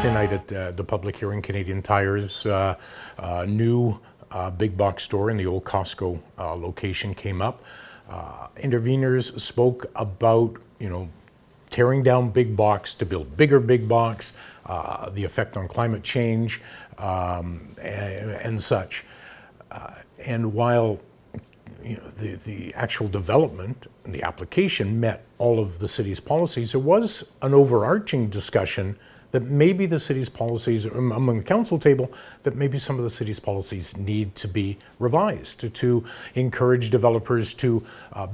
Wednesday night at the public hearing, Canadian Tire's new big box store in the old Costco location came up. Interveners spoke about, tearing down big box to build bigger big box, the effect on climate change, and such. And while the actual development and the application met all of the city's policies, there was an overarching discussion that maybe the city's policies, among the council table, that maybe some of the city's policies need to be revised to encourage developers to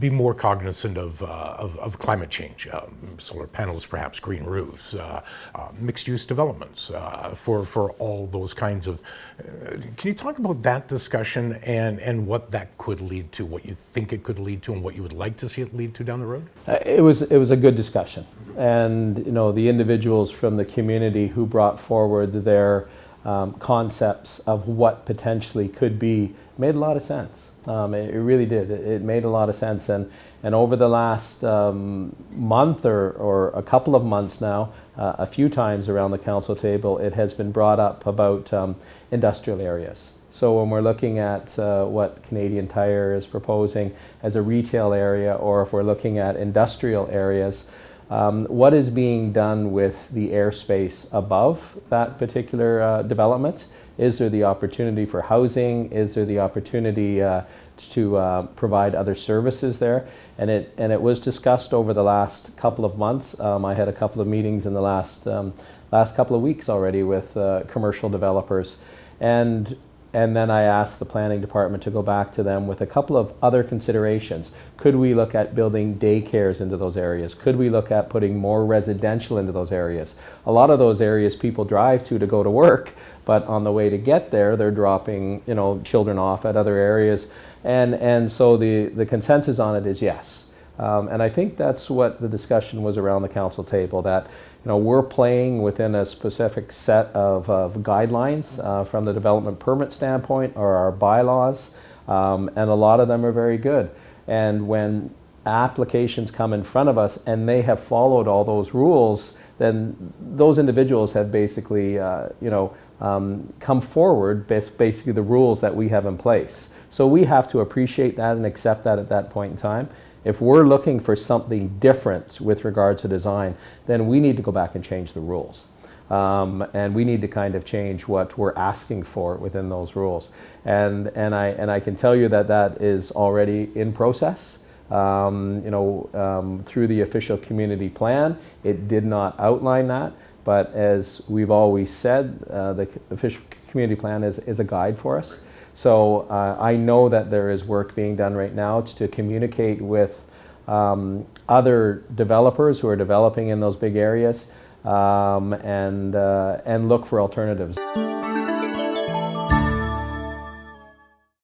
be more cognizant of climate change, solar panels, perhaps green roofs, mixed-use developments, for all those kinds of. Can you talk about that discussion and what that could lead to, what you think it could lead to, and what you would like to see it lead to down the road? It was a good discussion, and the individuals from the community who brought forward their concepts of what potentially could be made a lot of sense. It really did. It made a lot of sense, and over the last month or a couple of months now, a few times around the council table, it has been brought up about industrial areas. So when we're looking at what Canadian Tire is proposing as a retail area, or if we're looking at industrial areas, what is being done with the airspace above that particular development? Is there the opportunity for housing? Is there the opportunity to provide other services there? And it was discussed over the last couple of months. I had a couple of meetings in the last couple of weeks already with commercial developers, and then I asked the planning department to go back to them with a couple of other considerations. Could we look at building daycares into those areas? Could we look at putting more residential into those areas? A lot of those areas people drive to go to work, but on the way to get there, they're dropping children off at other areas. And so the consensus on it is yes. And I think that's what the discussion was around the council table, that we're playing within a specific set of guidelines from the development permit standpoint, or our bylaws, and a lot of them are very good. And when applications come in front of us and they have followed all those rules, then those individuals have basically come forward basically the rules that we have in place. So we have to appreciate that and accept that at that point in time. If we're looking for something different with regard to design, then we need to go back and change the rules. And we need to kind of change what we're asking for within those rules. And I can tell you that is already in process. Through the official community plan, it did not outline that, but as we've always said, the official community plan is a guide for us. So I know that there is work being done right now to communicate with other developers who are developing in those big areas, and look for alternatives.